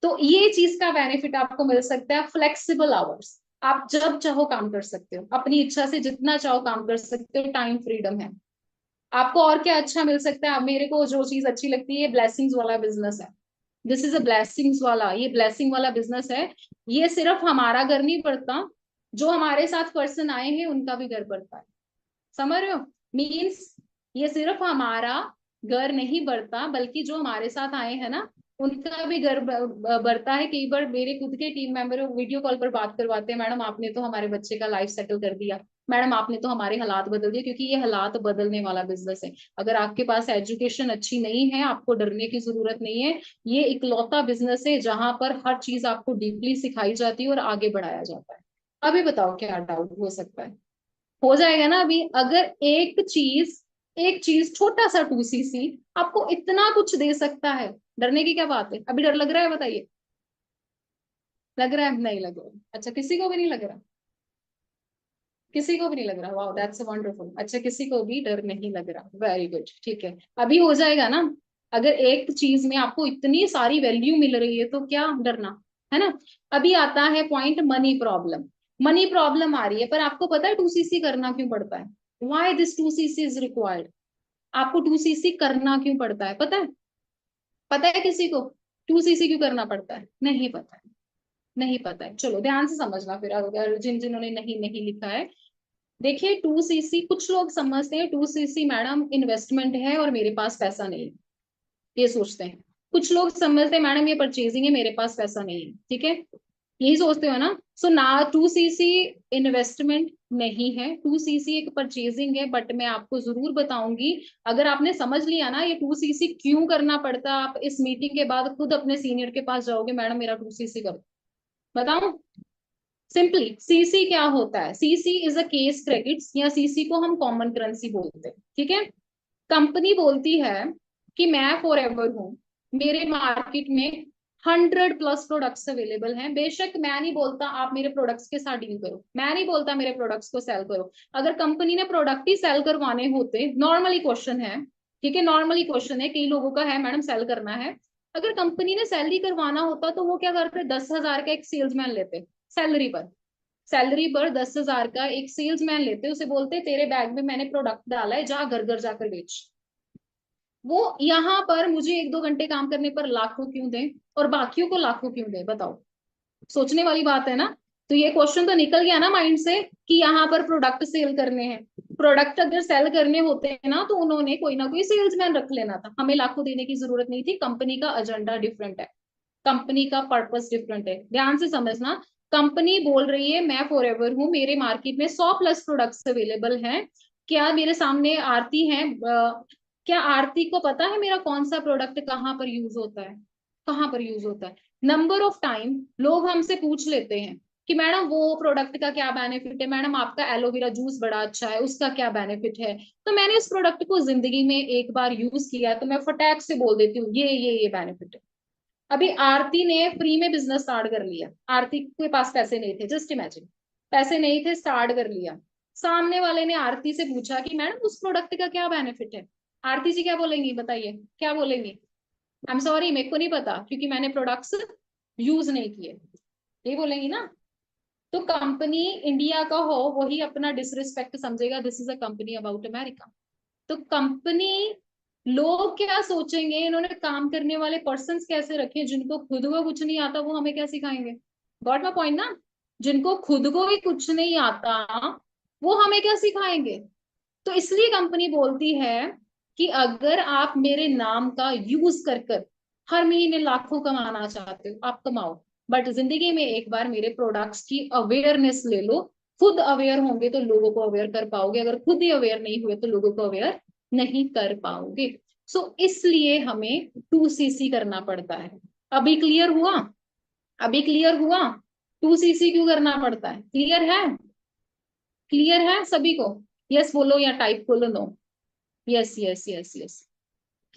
तो ये चीज का बेनिफिट आपको मिल सकता है, फ्लेक्सिबल आवर्स। आप जब चाहो काम कर सकते हो, अपनी इच्छा से जितना चाहो काम कर सकते हो, टाइम फ्रीडम है आपको। और क्या अच्छा मिल सकता है? अब मेरे को जो चीज अच्छी लगती है, ब्लेसिंग्स वाला बिजनेस है। दिस इज अ ब्लेसिंग्स वाला, ये ब्लेसिंग वाला बिजनेस है। ये सिर्फ हमारा घर नहीं पड़ता, जो हमारे साथ पर्सन आए हैं उनका भी घर पड़ता है। समझ रहे हो? मीन्स ये सिर्फ हमारा घर नहीं बढ़ता, बल्कि जो हमारे साथ आए हैं ना, उनका भी घर बढ़ता है। कई बार मेरे खुद के टीम मेंबर वीडियो कॉल पर बात करवाते हैं, मैडम आपने तो हमारे बच्चे का लाइफ सेटल कर दिया, मैडम आपने तो हमारे हालात बदल दिए। क्योंकि ये हालात बदलने वाला बिजनेस है। अगर आपके पास एजुकेशन अच्छी नहीं है, आपको डरने की जरूरत नहीं है। ये इकलौता बिजनेस है जहां पर हर चीज आपको डीपली सिखाई जाती है और आगे बढ़ाया जाता है। अभी बताओ क्या डाउट हो सकता है? हो जाएगा ना अभी। अगर एक चीज छोटा सा 2cc आपको इतना कुछ दे सकता है, डरने की क्या बात है? अभी डर लग रहा है? बताइए। लग रहा है? नहीं लग रहा? अच्छा, किसी को भी नहीं लग रहा? किसी को भी नहीं लग रहा? वाह, दैट्स वंडरफुल। अच्छा, किसी को भी डर नहीं लग रहा, वेरी गुड, ठीक है। अभी हो जाएगा ना। अगर एक चीज में आपको इतनी सारी वैल्यू मिल रही है तो क्या डरना, है ना? अभी आता है point money problem. Money problem आ रही है, पर आपको पता है 2cc करना क्यों पड़ता है? Why this 2cc is required? आपको 2cc करना क्यों पड़ता है, पता है? पता है किसी को 2cc क्यों करना पड़ता है? नहीं पता है? नहीं पता है, चलो ध्यान से समझना फिर, अगर जिन्होंने नहीं नहीं लिखा है। देखिए 2cc, कुछ लोग समझते हैं 2cc मैडम इन्वेस्टमेंट है और मेरे पास पैसा नहीं है, ये सोचते हैं। कुछ लोग समझते हैं मैडम ये परचेजिंग है, मेरे पास पैसा नहीं है, ठीक है। यही सोचते हो ना? सो ना, 2cc इन्वेस्टमेंट नहीं है, 2cc एक परचेजिंग है। बट मैं आपको जरूर बताऊंगी, अगर आपने समझ लिया ना ये 2cc क्यों करना पड़ता है, आप इस मीटिंग के बाद खुद अपने सीनियर के पास जाओगे, मैडम मेरा 2cc करो। बताऊं? सिंपली सीसी क्या होता है? CC is a case credits, या सीसी को हम कॉमन करेंसी बोलते हैं, ठीक है। कंपनी बोलती है कि मैं फॉर एवर हूं, मेरे मार्केट में 100+ प्रोडक्ट्स अवेलेबल हैं। बेशक मैं नहीं बोलता आप मेरे प्रोडक्ट्स के साथ डील करो, मैं नहीं बोलता मेरे प्रोडक्ट्स को सेल करो। अगर कंपनी ने प्रोडक्ट ही सेल करवाने होते, नॉर्मली क्वेश्चन है, ठीक है, नॉर्मली क्वेश्चन है, कई लोगों का है मैडम सेल करना है। अगर कंपनी ने सेल ही करवाना होता तो वो क्या करते? 10,000 का एक सेल्समैन लेते सैलरी पर। सैलरी पर 10,000 का एक सेल्समैन लेते, उसे बोलते तेरे बैग में मैंने प्रोडक्ट डाला है, जा घर घर जाकर बेच। वो यहाँ पर मुझे 1-2 घंटे काम करने पर लाखों क्यों दे, और बाकियों को लाखों क्यों दे? बताओ। सोचने वाली बात है ना। तो ये क्वेश्चन तो निकल गया ना माइंड से कि यहाँ पर प्रोडक्ट सेल करने हैं। प्रोडक्ट अगर सेल करने होते हैं ना, तो उन्होंने कोई ना कोई सेल्समैन रख लेना था, हमें लाखों देने की जरूरत नहीं थी। कंपनी का एजेंडा डिफरेंट है, कंपनी का पर्पस डिफरेंट है, ध्यान से समझना। कंपनी बोल रही है मैं फॉर एवर हूँ, मेरे मार्केट में 100+ प्रोडक्ट्स अवेलेबल हैं। क्या मेरे सामने आरती है, क्या आरती को पता है मेरा कौन सा प्रोडक्ट कहाँ पर यूज होता है? कहाँ पर यूज होता है? नंबर ऑफ टाइम लोग हमसे पूछ लेते हैं कि मैडम वो प्रोडक्ट का क्या बेनिफिट है, मैडम आपका एलोवेरा जूस बड़ा अच्छा है, उसका क्या बेनिफिट है। तो मैंने इस प्रोडक्ट को जिंदगी में एक बार यूज किया तो मैं फटाक से बोल देती हूँ ये बेनिफिट है। अभी आरती ने फ्री में बिजनेस स्टार्ट कर लिया, आरती के पास पैसे नहीं थे, जस्ट इमेजिन, पैसे नहीं थे, स्टार्ट कर लिया। सामने वाले ने आरती से पूछा कि मैडम उस प्रोडक्ट का क्या बेनिफिट है, आरती जी क्या बोलेंगी बताइए, क्या बोलेंगी? आई एम सॉरी, मेरे को नहीं पता क्योंकि मैंने प्रोडक्ट्स यूज नहीं किए, ये बोलेंगी ना। तो कंपनी इंडिया का हो वही अपना डिसरिस्पेक्ट समझेगा, this is a company about America. तो कंपनी, लोग क्या सोचेंगे, इन्होंने काम करने वाले पर्सन कैसे रखे जिनको खुद को कुछ नहीं आता, वो हमें क्या सिखाएंगे? गॉट माय पॉइंट ना। जिनको खुद को ही कुछ नहीं आता वो हमें क्या सिखाएंगे? तो इसलिए कंपनी बोलती है कि अगर आप मेरे नाम का यूज कर कर हर महीने लाखों कमाना चाहते हो आप कमाओ, बट जिंदगी में एक बार मेरे प्रोडक्ट्स की अवेयरनेस ले लो। खुद अवेयर होंगे तो लोगों को अवेयर कर पाओगे, अगर खुद ही अवेयर नहीं हुए तो लोगों को अवेयर नहीं कर पाओगे। सो इसलिए हमें 2CC करना पड़ता है। अभी क्लियर हुआ? अभी क्लियर हुआ? 2CC क्यों करना पड़ता है? क्लियर है? क्लियर है सभी को? यस बोलो या टाइप बोलो no. Yes yes yes yes,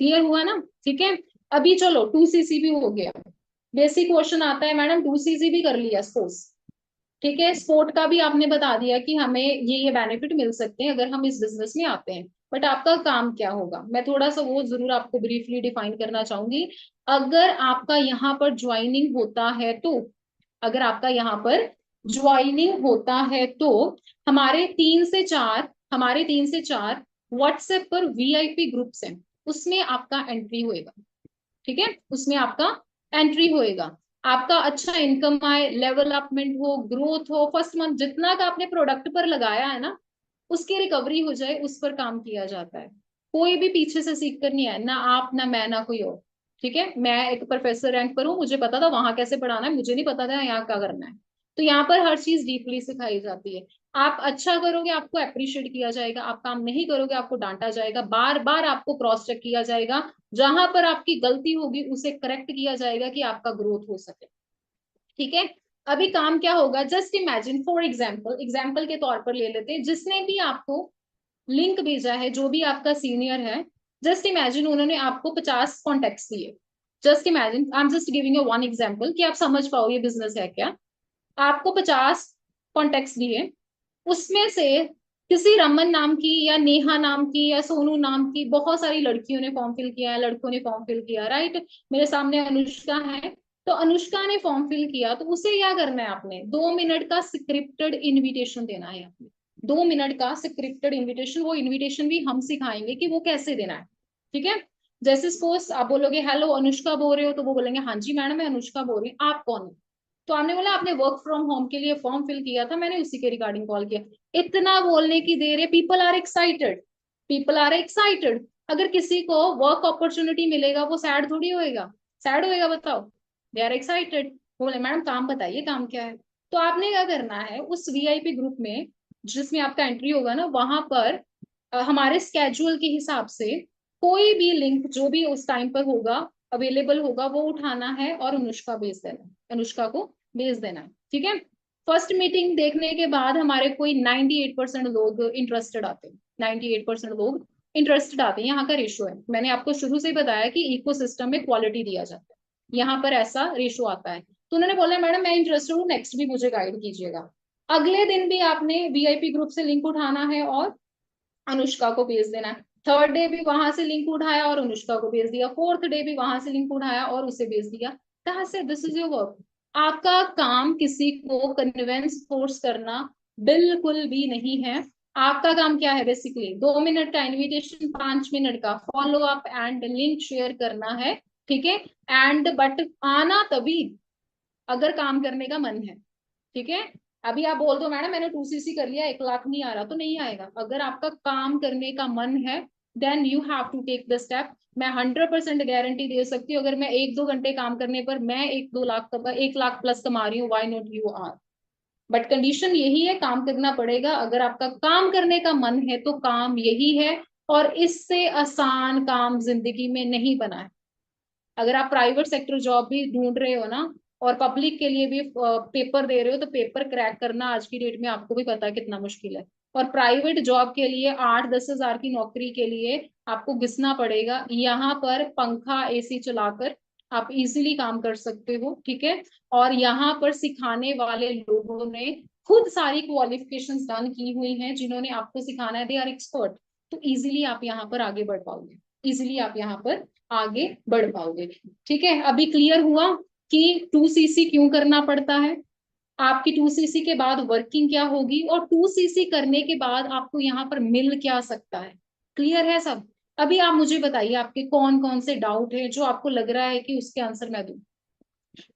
clear हुआ ना? ठीक है। अभी चलो 2CC भी हो गया। बेसिक क्वेश्चन आता है, मैडम 2CC भी कर लिया सपोज, ठीक है, स्पोर्ट का भी आपने बता दिया कि हमें ये बेनिफिट मिल सकते हैं अगर हम इस बिजनेस में आते हैं, बट आपका काम क्या होगा मैं थोड़ा सा वो जरूर आपको ब्रीफली डिफाइन करना चाहूंगी। अगर आपका यहाँ पर ज्वाइनिंग होता है तो, अगर आपका यहाँ पर ज्वाइनिंग होता है तो हमारे 3 से 4 व्हाट्सएप पर वीआईपी ग्रुप्स हैं, उसमें आपका एंट्री होएगा। ठीक है, उसमें आपका एंट्री होएगा। आपका अच्छा इनकम आए, लेवल अपमेंट हो, ग्रोथ हो, फर्स्ट मंथ जितना का आपने प्रोडक्ट पर लगाया है ना उसकी रिकवरी हो जाए, उस पर काम किया जाता है। कोई भी पीछे से सीख कर नहीं है, ना आप ना मैं ना कोई और। ठीक है, मैं एक प्रोफेसर रैंक पर हूँ, मुझे पता था वहां कैसे पढ़ाना है, मुझे नहीं पता था यहाँ क्या करना है। तो यहाँ पर हर चीज डीपली सिखाई जाती है। आप अच्छा करोगे आपको अप्रिशिएट किया जाएगा, आप काम नहीं करोगे आपको डांटा जाएगा, बार बार आपको क्रॉस चेक किया जाएगा, जहां पर आपकी गलती होगी उसे करेक्ट किया जाएगा कि आपका ग्रोथ हो सके। ठीक है। अभी काम क्या होगा, just imagine, for example, example के तौर पर ले लेते हैं, जिसने भी आपको लिंक भेजा है, जो भी आपका सीनियर है, जस्ट इमेजिन उन्होंने आपको 50 कॉन्टेक्ट दिए। Just imagine, I am just giving you one example कि आप समझ पाओ ये बिजनेस है क्या। आपको 50 कॉन्टेक्ट दिए, उसमें से किसी रमन नाम की या नेहा नाम की या सोनू नाम की बहुत सारी लड़कियों ने फॉर्म फिल किया है, लड़कों ने फॉर्म फिल किया, राइट? मेरे सामने अनुष्का है, तो अनुष्का ने फॉर्म फिल किया, तो उसे क्या करना है, आपने 2 मिनट का स्क्रिप्टेड इनविटेशन देना है आपने। 2 मिनट का स्क्रिप्टेड इनविटेशन, वो इनविटेशन भी हम सिखाएंगे कि वो कैसे देना है। ठीक है। जैसे सपोज आप बोलोगे हेलो अनुष्का बोल रहे हो, तो वो बोलेंगे हाँ जी मैडम मैं अनुष्का बोल रही हूँ, आप कौन है? तो आपने बोला आपने वर्क फ्रॉम होम के लिए फॉर्म फिल किया था, मैंने उसी के रिगार्डिंग कॉल किया। इतना बोलने की देर है, people are excited, people are excited. अगर किसी को वर्क अपॉर्चुनिटी मिलेगा वो सैड थोड़ी होएगा, सैड होएगा बताओ? They are excited. बोले मैडम काम बताइए, काम क्या है? तो आपने क्या करना है, उस वीआईपी ग्रुप में जिसमें आपका एंट्री होगा ना, वहां पर हमारे स्केड्यूल के हिसाब से कोई भी लिंक जो भी उस टाइम पर होगा, अवेलेबल होगा, वो उठाना है और अनुष्का भेज देना है, अनुष्का को भेज देना है। ठीक है। फर्स्ट मीटिंग देखने के बाद हमारे कोई 98% लोग इंटरेस्टेड आते हैं, 98% लोग इंटरेस्टेड आते हैं, यहाँ का रेशो है, मैंने आपको शुरू से ही बताया कि इकोसिस्टम में क्वालिटी दिया जाता है, यहाँ पर ऐसा रेशो आता है। तो उन्होंने बोला मैडम मैं इंटरेस्टेड हूँ, नेक्स्ट भी मुझे गाइड कीजिएगा। अगले दिन भी आपने वीआईपी ग्रुप से लिंक उठाना है और अनुष्का को भेज देना है। थर्ड डे भी वहां से लिंक उठाया और अनुष्का को भेज दिया, फोर्थ डे भी वहां से लिंक उठाया और उसे भेज दिया। कहा से दिस इज योर वर्क। आपका काम किसी को कन्विंस फोर्स करना बिल्कुल भी नहीं है। आपका काम क्या है, बेसिकली 2 मिनट का इनविटेशन, 5 मिनट का follow up and link share करना है। ठीक है। एंड बट आना तभी अगर काम करने का मन है। ठीक है। अभी आप बोल दो मैडम मैंने 2CC कर लिया 1 लाख नहीं आ रहा, तो नहीं आएगा। अगर आपका काम करने का मन है then you have to take the step. मैं 100% गारंटी दे सकती हूँ, अगर मैं 1-2 घंटे काम करने पर मैं 1-2 लाख 1 लाख प्लस कमा रही हूँ, why not you are. But condition यही है, काम करना पड़ेगा। अगर आपका काम करने का मन है तो काम यही है, और इससे आसान काम जिंदगी में नहीं बना है। अगर आप प्राइवेट सेक्टर जॉब भी ढूंढ रहे हो ना, और पब्लिक के लिए भी पेपर दे रहे हो, तो पेपर क्रैक करना आज की डेट में आपको भी पता है कितना मुश्किल है। और प्राइवेट जॉब के लिए 8-10 हजार की नौकरी के लिए आपको घिसना पड़ेगा। यहाँ पर पंखा एसी चलाकर आप इजीली काम कर सकते हो, ठीक है। और यहाँ पर सिखाने वाले लोगों ने खुद सारी क्वालिफिकेशंस डन की हुई हैं, जिन्होंने आपको सिखाना है, दे आर एक्सपर्ट। तो इजीली आप यहाँ पर आगे बढ़ पाओगे, इजीली आप यहाँ पर आगे बढ़ पाओगे। ठीक है, अभी क्लियर हुआ कि 2cc क्यों करना पड़ता है, आपकी 2cc के बाद वर्किंग क्या होगी, और 2cc करने के बाद आपको यहाँ पर मिल क्या सकता है। क्लियर है सब? अभी आप मुझे बताइए आपके कौन कौन से डाउट है जो आपको लग रहा है कि उसके आंसर मैं दूं।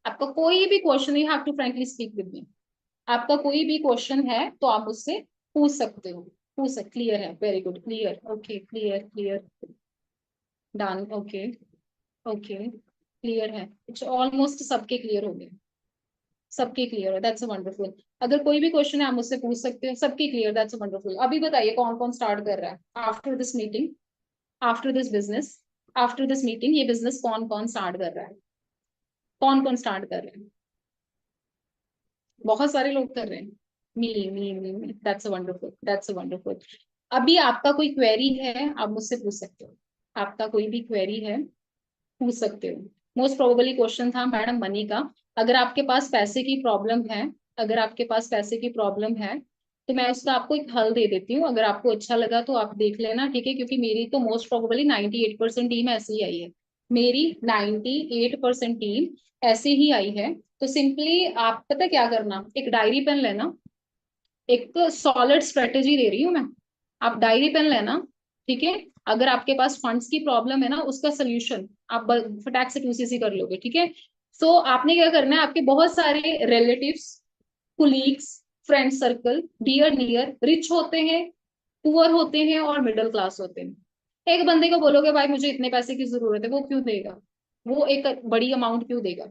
आपका कोई भी question, you have to frankly speak with me. आपका कोई भी क्वेश्चन है तो आप मुझसे पूछ सकते हो, पूछ सकते। क्लियर है, very good, clear, okay, clear, clear, done, okay, okay, clear है। ऑलमोस्ट सबके क्लियर हो गए, सबके क्लियर है, दैट्स वंडरफुल। अगर कोई भी क्वेश्चन है आप मुझसे पूछ सकते हो, सबके क्लियर, दैट्स वंडरफुल। अभी बताइए कौन कौन स्टार्ट कर रहा है after this meeting, after this business, after this meeting ये बिजनेस कौन कौन स्टार्ट कर रहा है, कौन कौन स्टार्ट कर रहे हैं? बहुत सारे लोग कर रहे हैं। मी, दैट्स वंडरफुल, दैट्स वंडरफुल। अभी आपका कोई क्वेरी है आप मुझसे पूछ सकते हो, आपका कोई भी क्वेरी है पूछ सकते हो। मोस्ट प्रोबेबली क्वेश्चन था मैडम मनी का। अगर आपके पास पैसे की प्रॉब्लम है, अगर आपके पास पैसे की प्रॉब्लम है, तो मैं उसका आपको एक हल दे देती हूँ। अगर आपको अच्छा लगा तो आप देख लेना, ठीक है, क्योंकि मेरी तो मोस्ट प्रोबेबली 98% टीम ऐसी ही आई है। मेरी 98% टीम ऐसे ही आई है। तो सिंपली आप पता क्या करना, एक डायरी पेन लेना, एक सॉलिड स्ट्रेटेजी दे रही हूँ मैं, आप डायरी पेन लेना, ठीक है। अगर आपके पास फंड्स की प्रॉब्लम है ना, उसका सोल्यूशन आप फटाक से 2cc कर लोगे, ठीक है। सो आपने क्या करना है, आपके बहुत सारे relatives, colleagues, friend circle, dear near, rich होते हैं, पुअर होते हैं और मिडिल क्लास होते हैं। एक बंदे को बोलोगे भाई मुझे इतने पैसे की जरूरत है, वो क्यों देगा? वो एक बड़ी अमाउंट क्यों देगा?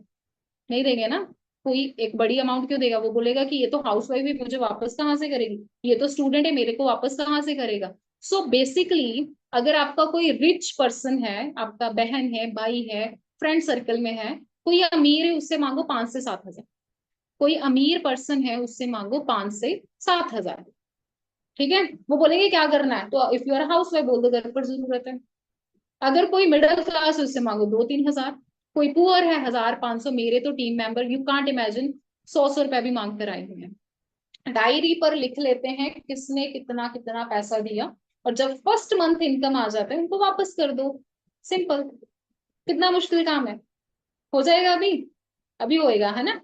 नहीं देंगे ना। कोई एक बड़ी अमाउंट क्यों देगा? वो बोलेगा कि ये तो हाउस वाइफ है, मुझे वापस कहाँ से करेगी, ये तो स्टूडेंट है, मेरे को वापस कहाँ से करेगा। सो बेसिकली अगर आपका कोई रिच पर्सन है, आपका बहन है, भाई है, फ्रेंड सर्कल में है, कोई अमीर है, उससे मांगो 5 से 7 हजार। कोई अमीर पर्सन है उससे मांगो 5 से 7 हजार, ठीक है। वो बोलेंगे क्या करना है, तो if you are housewife बोल दो घर पर जरूरत है। अगर कोई मिडिल क्लास है उससे मांगो 2-3 हजार। कोई पुअर है 1000-500। मेरे तो team member you can't imagine 100-100 रुपए भी मांग कर आए हुए हैं। डायरी पर लिख लेते हैं किसने कितना कितना पैसा दिया, और जब फर्स्ट मंथ इनकम आ जाता है उनको वापस कर दो। सिंपल। कितना मुश्किल काम है? हो जाएगा अभी, अभी होएगा है ना।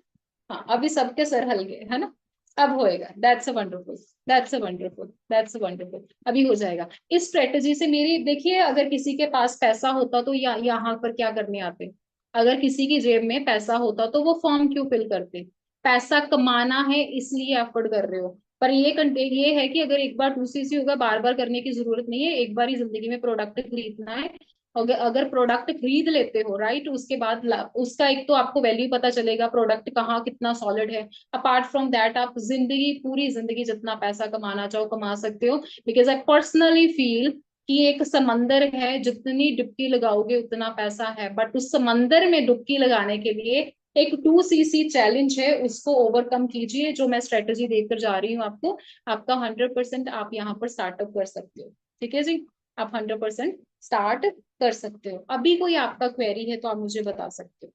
हाँ अभी सबके सर हल गए है ना, अब होएगा। That's a wonderful, that's a wonderful, that's a wonderful. अभी हो जाएगा। इस स्ट्रेटेजी से मेरी देखिए, अगर किसी के पास पैसा होता तो यहाँ पर क्या करने आते? अगर किसी की जेब में पैसा होता तो वो फॉर्म क्यों फिल करते? पैसा कमाना है इसलिए एफर्ट कर रहे हो। पर ये है कि अगर एक बार 2cc होगा, बार बार करने की जरूरत नहीं है, एक बार ही जिंदगी में प्रोडक्ट खरीदना है। अगर अगर प्रोडक्ट खरीद लेते हो राइट, उसके बाद उसका एक तो आपको वैल्यू पता चलेगा, प्रोडक्ट कहाँ कितना सॉलिड है। अपार्ट फ्रॉम दैट आप जिंदगी, पूरी जिंदगी जितना पैसा कमाना चाहो कमा सकते हो। बिकॉज आई पर्सनली फील कि एक समंदर है, जितनी डुबकी लगाओगे उतना पैसा है, बट उस समंदर में डुबकी लगाने के लिए एक 2cc चैलेंज है, उसको ओवरकम कीजिए, जो मैं स्ट्रेटेजी देकर जा रही हूँ आपको। आपका 100% आप यहाँ पर स्टार्टअप कर सकते हो, ठीक है जी। आप 100% स्टार्ट कर सकते हो। अभी कोई आपका क्वेरी है तो आप मुझे बता सकते हो,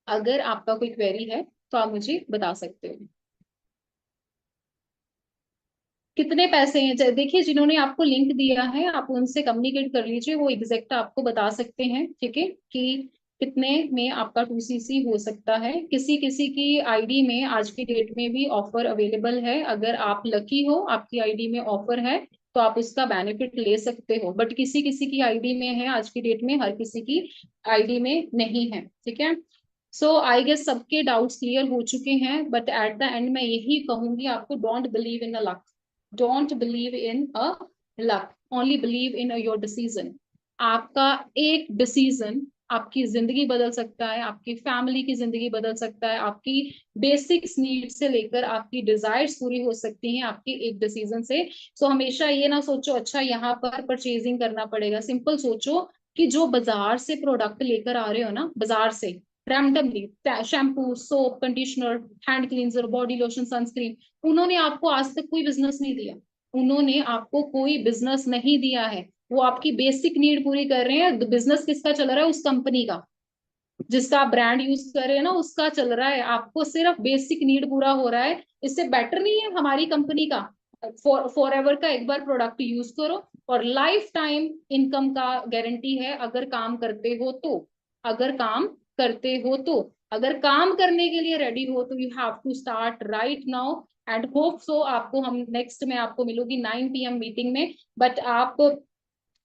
अगर आपका कोई क्वेरी है तो आप मुझे बता सकते हो। कितने पैसे हैं देखिए, जिन्होंने आपको लिंक दिया है आप उनसे कम्युनिकेट कर लीजिए, वो एग्जैक्ट आपको बता सकते हैं, ठीक है, कि कितने में आपका 2cc हो सकता है। किसी किसी की आईडी में आज की डेट में भी ऑफर अवेलेबल है। अगर आप लकी हो, आपकी आईडी में ऑफर है, तो आप उसका बेनिफिट ले सकते हो। बट किसी किसी की आईडी में है आज की डेट में, हर किसी की आईडी में नहीं है, ठीक है। सो आई गेस सबके डाउट्स क्लियर हो चुके हैं, बट एट द एंड मैं यही कहूंगी आपको, don't believe in a luck, don't believe in a luck, only believe in your decision. आपका एक डिसीजन आपकी जिंदगी बदल सकता है, आपकी फैमिली की जिंदगी बदल सकता है, आपकी बेसिक्स नीड से लेकर आपकी डिजायर्स पूरी हो सकती हैं आपके एक डिसीजन से। सो हमेशा ये ना सोचो अच्छा यहाँ पर परचेजिंग करना पड़ेगा। सिंपल सोचो कि जो बाजार से प्रोडक्ट लेकर आ रहे हो ना, बाजार से, randomly shampoo, soap, conditioner, hand cleanser, body lotion, sunscreen, उन्होंने आपको आज तक कोई बिजनेस नहीं दिया। उन्होंने आपको कोई बिजनेस नहीं दिया है। वो आपकी बेसिक नीड पूरी कर रहे हैं। बिजनेस किसका चल रहा है? उस कंपनी का, जिसका आप ब्रांड यूज कर रहे हैं ना, उसका चल रहा है। आपको सिर्फ बेसिक नीड पूरा हो रहा है। इससे बेटर नहीं है हमारी कंपनी का? फॉर एवर का एक बार प्रोडक्ट यूज करो और लाइफ टाइम इनकम का गारंटी है, अगर काम करते हो तो। अगर काम करते हो तो, अगर काम करने के लिए रेडी हो तो you have to start right now. And hope so आपको हम नेक्स्ट में आपको मिलूंगी 9 PM मीटिंग में। बट आप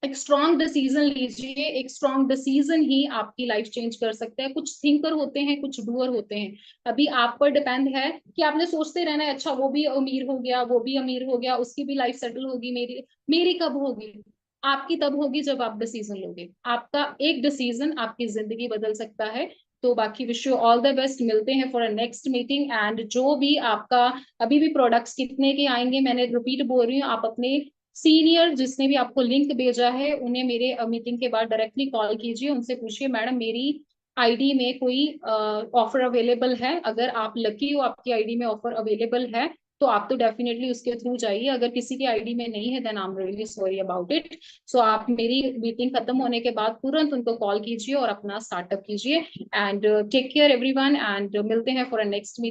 एक स्ट्रॉन्ग डिसीजन लीजिए। एक स्ट्रॉन्ग डिसीजन ही आपकी लाइफ चेंज कर सकता है। कुछ थिंकर होते हैं, कुछ डूअर होते हैं। अभी आप पर डिपेंड है कि आपने सोचते रहना है, अच्छा वो भी अमीर हो गया, वो भी अमीर हो गया, उसकी भी लाइफ सेटल होगी, मेरी मेरी कब होगी? आपकी तब होगी जब आप डिसीजन लोगे। आपका एक डिसीजन आपकी जिंदगी बदल सकता है। तो बाकी wish you all the best. मिलते हैं for a next meeting. And जो भी आपका अभी भी प्रोडक्ट्स कितने के आएंगे, मैंने रिपीट बोल रही हूँ, आप अपने सीनियर जिसने भी आपको लिंक भेजा है उन्हें मेरे मीटिंग के बाद डायरेक्टली कॉल कीजिए। उनसे पूछिए मैडम मेरी आईडी में कोई ऑफर अवेलेबल है? अगर आप लकी हो, आपकी आईडी में ऑफर अवेलेबल है, तो आप तो डेफिनेटली उसके थ्रू जाइए। अगर किसी की आईडी में नहीं है, then I am really sorry about it. So आप मेरी मीटिंग खत्म होने के बाद तुरंत उनको कॉल कीजिए और अपना स्टार्टअप कीजिए। And take care everyone, and मिलते हैं फॉर अ नेक्स्ट मीटिंग।